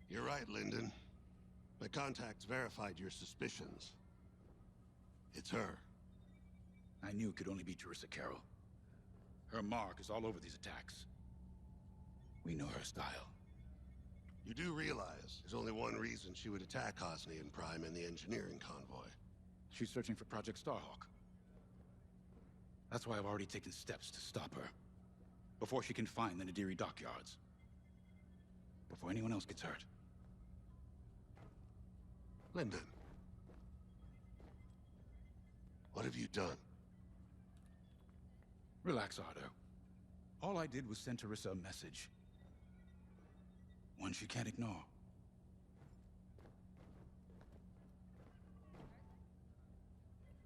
You're right, Lyndon. My contacts verified your suspicions. It's her. I knew it could only be Teresa Carroll. Her mark is all over these attacks. We know her style. You do realize there's only one reason she would attack Hosnian Prime and the engineering convoy. She's searching for Project Starhawk. That's why I've already taken steps to stop her. Before she can find the Nadiri dockyards. Before anyone else gets hurt. Lyndon. What have you done? Relax, Ardo. All I did was send Teresa a message. One she can't ignore.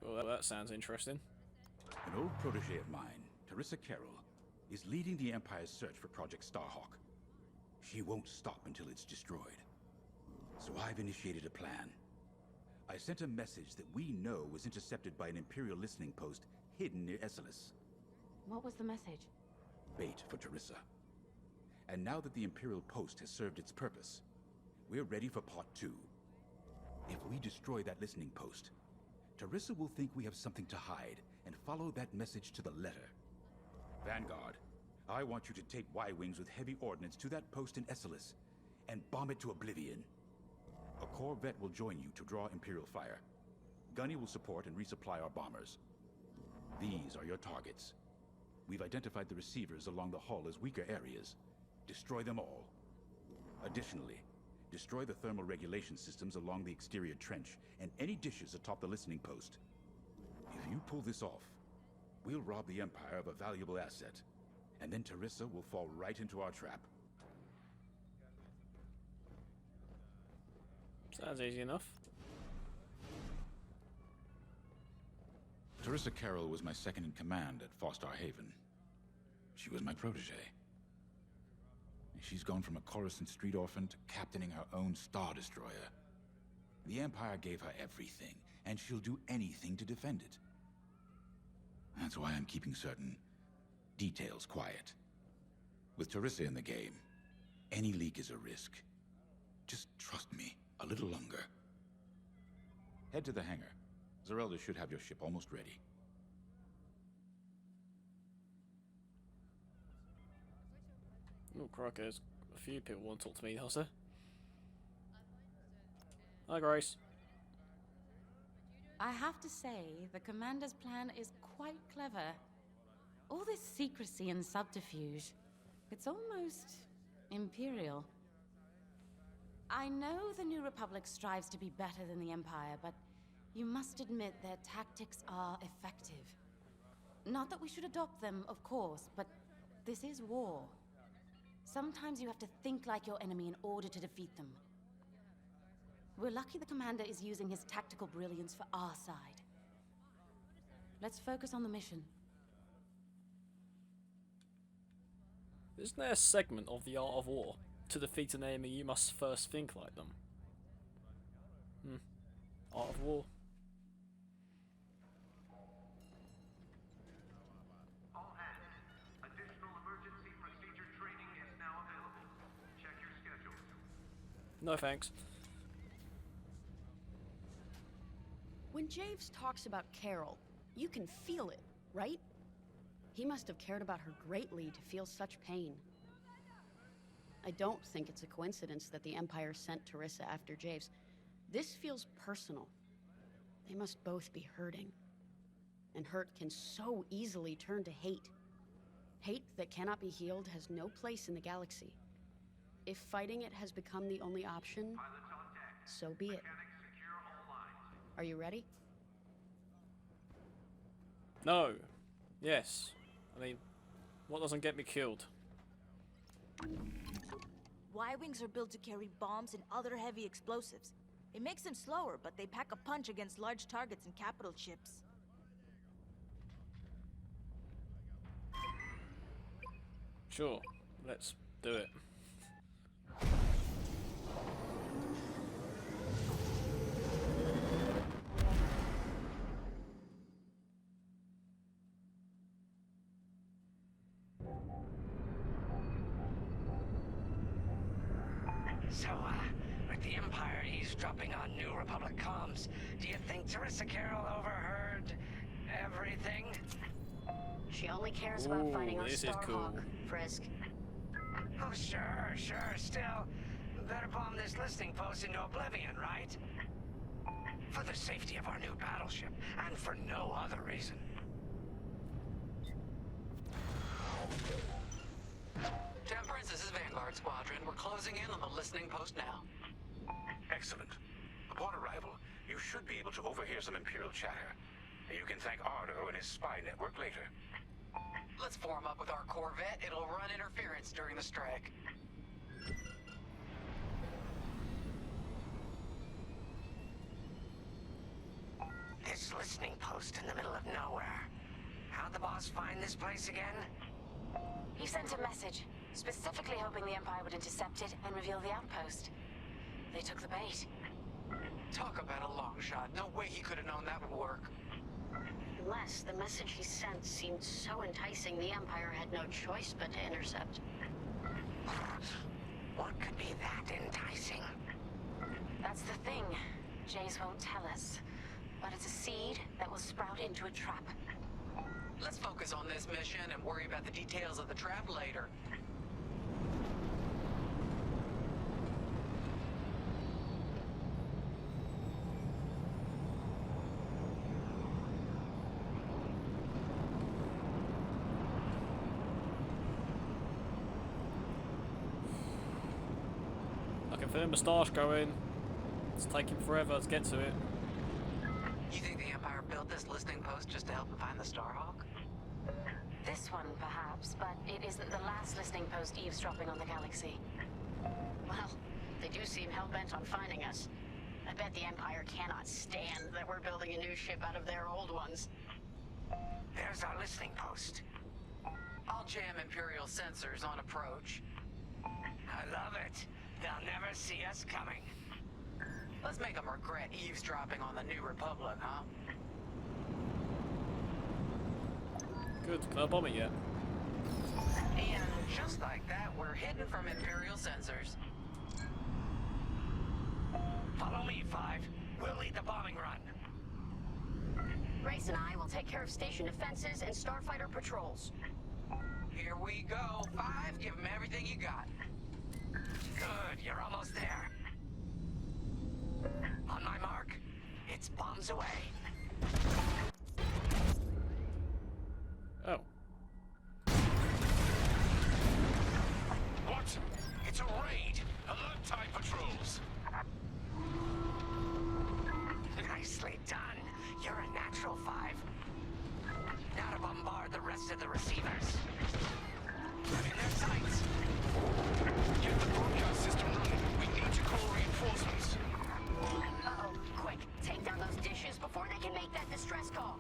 Well, that sounds interesting. An old protege of mine, Teresa Carroll, is leading the Empire's search for Project Starhawk. She won't stop until it's destroyed. So I've initiated a plan. I sent a message that we know was intercepted by an Imperial listening post hidden near Esselis. What was the message? Bait for Teresa. And now that the Imperial post has served its purpose, we're ready for part 2. If we destroy that listening post, Teresa will think we have something to hide and follow that message to the letter. Vanguard, I want you to take Y-Wings with heavy ordnance to that post in Esselis and bomb it to oblivion. A Corvette will join you to draw Imperial fire. Gunny will support and resupply our bombers. These are your targets. We've identified the receivers along the hull as weaker areas. Destroy them all. Additionally, destroy the thermal regulation systems along the exterior trench and any dishes atop the listening post. If you pull this off, we'll rob the Empire of a valuable asset, and then Teresa will fall right into our trap. Sounds easy enough. Teresa Carroll was my second in command at Fostar Haven. She was my protege. She's gone from a Coruscant street orphan to captaining her own Star Destroyer. The Empire gave her everything, and she'll do anything to defend it. That's why I'm keeping certain details quiet. With Teresa in the game, any leak is a risk. Just trust me a little longer. Head to the hangar. Zerelda should have your ship almost ready. Oh, crikey, there's a few people want to talk to me, Hossa. Hi, Grace. I have to say, the Commander's plan is quite clever. All this secrecy and subterfuge, it's almost Imperial. I know the New Republic strives to be better than the Empire, but you must admit their tactics are effective. Not that we should adopt them, of course, but this is war. Sometimes you have to think like your enemy in order to defeat them. We're lucky the Commander is using his tactical brilliance for our side. Let's focus on the mission. Isn't there a segment of The Art of War? To defeat an enemy, you must first think like them. Art of War. All hands, additional emergency procedure training is now available. Check your schedules. No thanks. When Javes talks about Carol, you can feel it, right? He must have cared about her greatly to feel such pain. I don't think it's a coincidence that the Empire sent Teresa after Javes. This feels personal. They must both be hurting. And hurt can so easily turn to hate. Hate that cannot be healed has no place in the galaxy. If fighting it has become the only option, so be it. Are you ready? No. Yes. I mean, what doesn't get me killed? Y-Wings are built to carry bombs and other heavy explosives. It makes them slower, but they pack a punch against large targets and capital ships. Sure. Let's do it. So, the Empire eavesdropping on New Republic comms. Do you think Teresa Carroll overheard everything? She only cares about finding our this is Starhawk, cool. Frisk. Oh, sure. Still, better bomb this listening post into oblivion, right? For the safety of our new battleship, and for no other reason. Temperance, this is Vanguard Squadron. We're closing in on the listening post now. Excellent. Upon arrival, you should be able to overhear some Imperial chatter. You can thank Ardo and his spy network later. Let's form up with our Corvette. It'll run interference during the strike. This listening post in the middle of nowhere. How'd the boss find this place again? He sent a message, specifically hoping the Empire would intercept it and reveal the outpost. They took the bait. Talk about a long shot. No way he could have known that would work. Unless the message he sent seemed so enticing, the Empire had no choice but to intercept. What could be that enticing? That's the thing. Jace won't tell us. But it's a seed that will sprout into a trap. Let's focus on this mission and worry about the details of the trap later. I can feel a moustache going. It's taking forever to get to it. You think the Empire built this listening post just to help them find the Starhawk? This one, perhaps, but it isn't the last listening post eavesdropping on the galaxy. Well, they do seem hell-bent on finding us. I bet the Empire cannot stand that we're building a new ship out of their old ones. There's our listening post. I'll jam Imperial sensors on approach. I love it. They'll never see us coming. Let's make them regret eavesdropping on the New Republic, huh? Good. Can I bomb it yet? And just like that, we're hidden from Imperial sensors. Follow me, Five. We'll lead the bombing run. Grace and I will take care of station defenses and starfighter patrols. Here we go. 5, give them everything you got. Good, you're almost there. On my mark. It's bombs away. Oh. What? It's a raid! Alert TIE patrols! Nicely done. You're a natural, Five. Now to bombard the rest of the receivers. I'm in their sights. Get the broadcast system running. We need to call reinforcements. Uh-oh, quick, take down those dishes before they can make that distress call.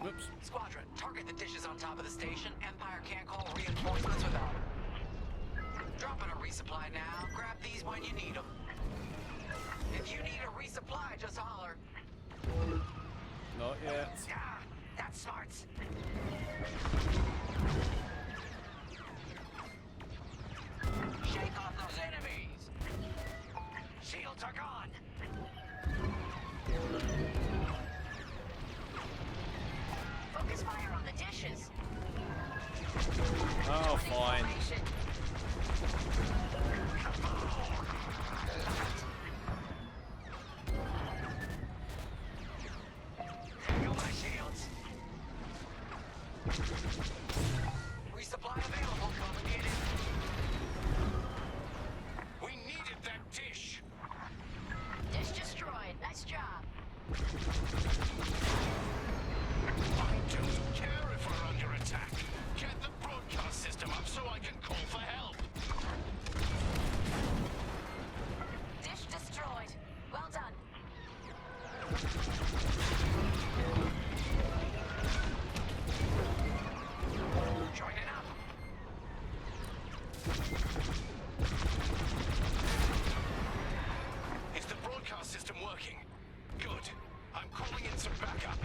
Whoops. Squadron, target the dishes on top of the station. Empire can't call reinforcements without them. Dropping a resupply now. Grab these when you need them. If you need a resupply, just holler. Not yet. Ah, that's smart. Shake off those enemies. Shields are gone. Focus fire on the dishes. Oh, fine. Formation. There go my shields. Resupply available. Come and get it. We needed that dish! Dish destroyed. Nice job. I don't care if we're under attack. Get the broadcast system up so I can call for help. Dish destroyed. Well done. Joining up. Is the broadcast system working? Good. I'm calling in some backup.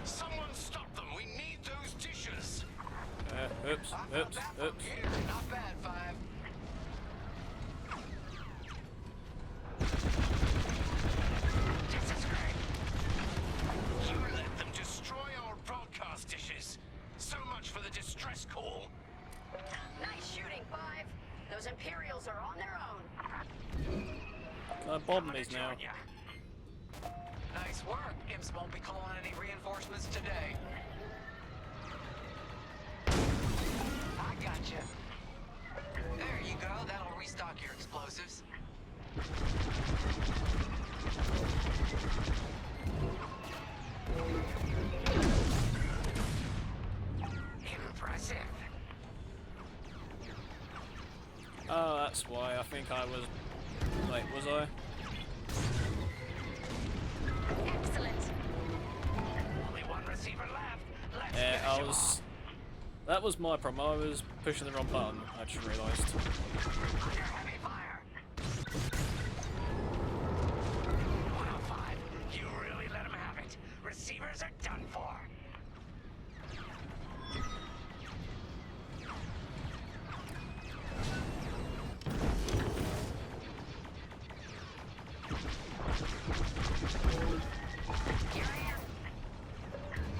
Someone stop them. We need those dishes. Oops. I found Oops. that from Oops. here. Not bad, 5. Imperials are on their own. Can I bomb these now? Nice work. Imps won't be calling any reinforcements today. I gotcha. There you go. That'll restock your explosives. Impressive. Oh, that's why. I think I was... Wait, was I? Excellent. Only one receiver left. Let's Yeah, finish I him was... off. That was my problem. I was pushing the wrong button, I just realised. Under heavy fire. 105. You really let him have it. Receivers are done for.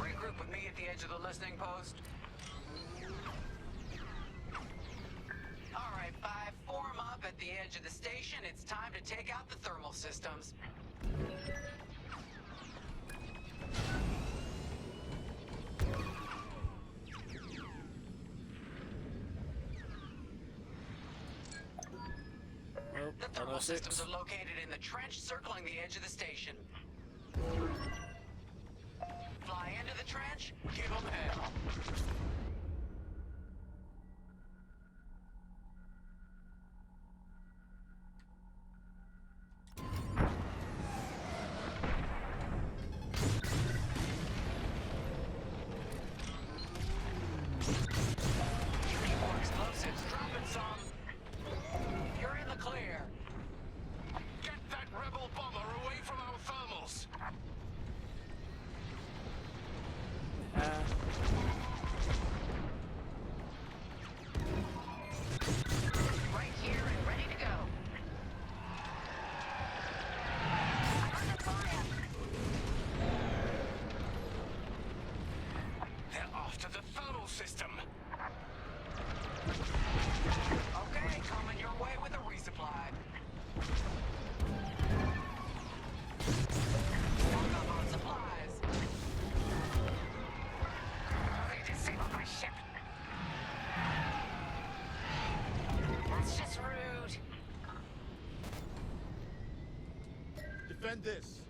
Regroup with me at the edge of the listening post. Alright, 5, form up at the edge of the station. It's time to take out the thermal systems. Oh, The thermal 106. systems are located in the trench circling the edge of the station. Fly into the trench, give them hell. You need more explosives, dropping some. You're in the clear. Get that rebel bomber away from our thermals. Right here and ready to go. Under fire. They're after the thermal system. Okay, coming your way with a resupply. Stock up on supplies. They disabled my ship. That's just rude. Defend this.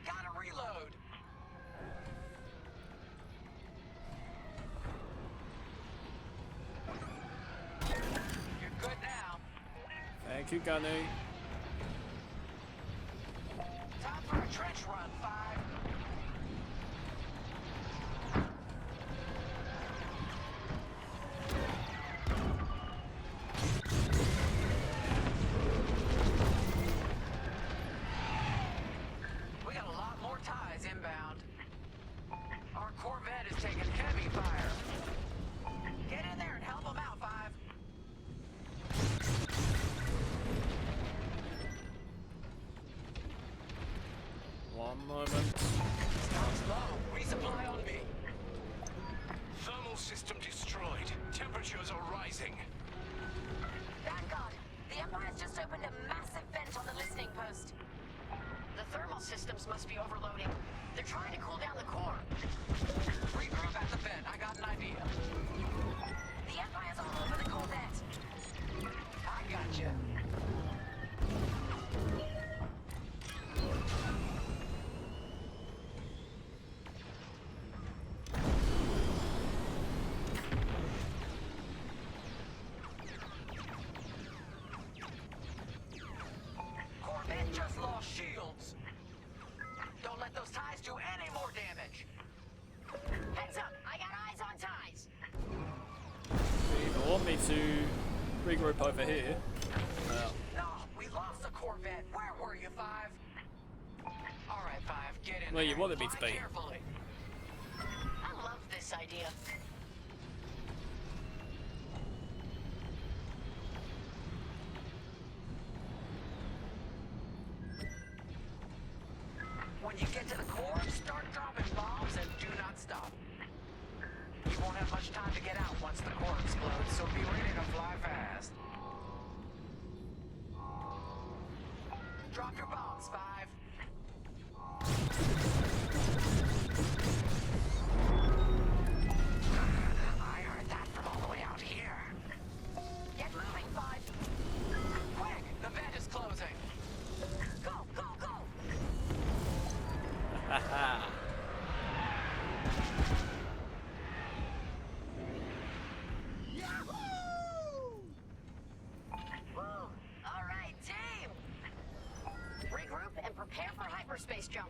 Gotta reload. You're good now. Thank you, Gunny. Time for a trench run, 5. We got a lot more ties inbound. Our Corvette is taking heavy fire. Get in there and help them out, 5. One moment. Stock's low. Resupply on me. Thermal system destroyed. Temperatures are rising. Vanguard, the Empire's just opened a massive vent on the listening post. The thermal systems must be overloading. They're trying to cool down the core. Regroup at the vent. I got an idea. The Empire's all over the Corvette. I gotcha. Corvette just lost shields. Don't let those ties do any more damage. Heads up, I got eyes on ties. You want me to regroup over here? No, we lost the Corvette. Where were you, 5? All right, 5, get in Where there. you wanted me to Fly be. carefully. I love this idea. When you get to the core, start dropping bombs and do not stop. You won't have much time to get out once the core explodes, so be ready to fly fast. Squadrons 5. I heard that from all the way out here. Get moving, 5. Quick! The vent is closing. Go, go, go! Haha. Woo! All right, team! Regroup and prepare for hyperspace jump.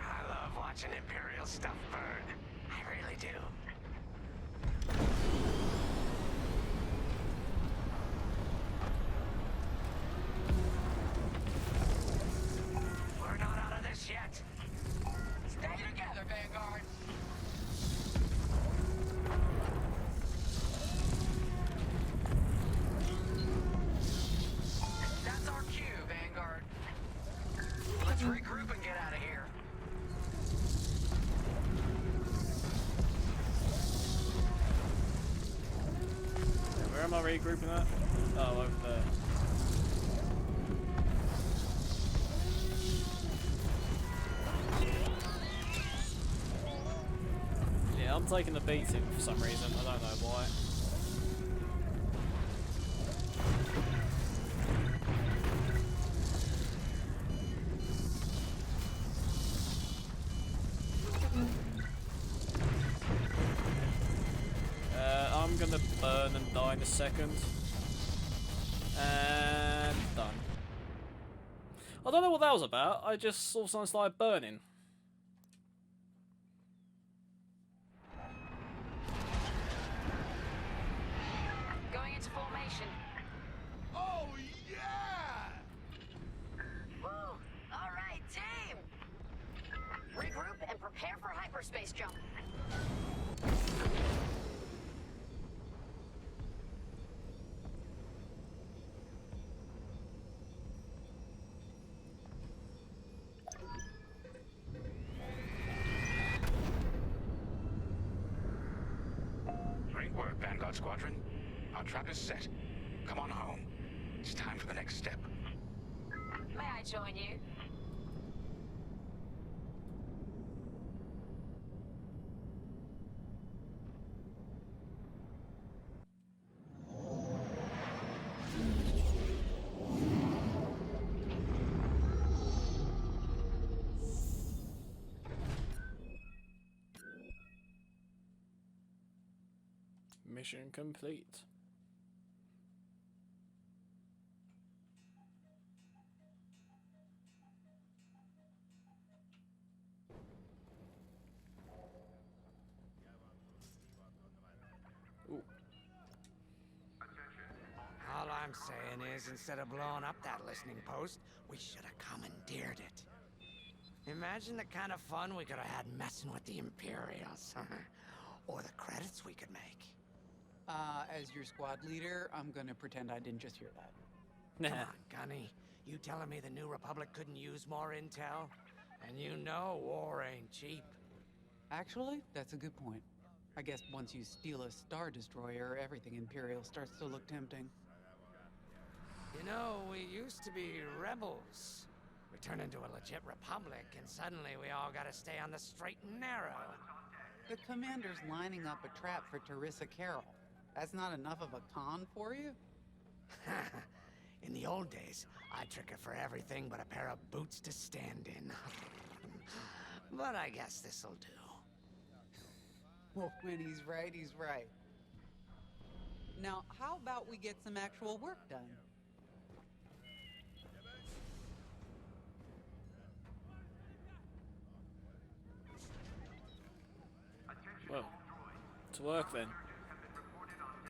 I love watching Imperial stuff burn. I really do. We're not out of this yet. Stay together, Vanguard. That's our cue, Vanguard. Let's regroup and get out of here. Where am I regrouping at? Oh, over there. Yeah, I'm taking the beating for some reason. I don't know why. I'm gonna burn and die in a second. And done. I don't know what that was about. I just saw something start burning. Going into formation. Oh, yeah! Woo! All right, team! Regroup and prepare for hyperspace jump. Great work, Vanguard Squadron. Our trap is set. Come on home. It's time for the next step. May I join you? Mission complete. Ooh. All I'm saying is, instead of blowing up that listening post, we should have commandeered it. Imagine the kind of fun we could have had messing with the Imperials. Or the credits we could make. As your squad leader, I'm gonna pretend I didn't just hear that. Nah. Come on, Gunny. You telling me the New Republic couldn't use more intel? And you know war ain't cheap. Actually, that's a good point. I guess once you steal a Star Destroyer, everything Imperial starts to look tempting. You know, we used to be rebels. We turned into a legit republic, and suddenly we all gotta stay on the straight and narrow. The commander's lining up a trap for Teresa Carroll. That's not enough of a con for you? In the old days, I'd trick her for everything but a pair of boots to stand in. But I guess this'll do. Well, when he's right, he's right. Now, how about we get some actual work done? Well, to work then.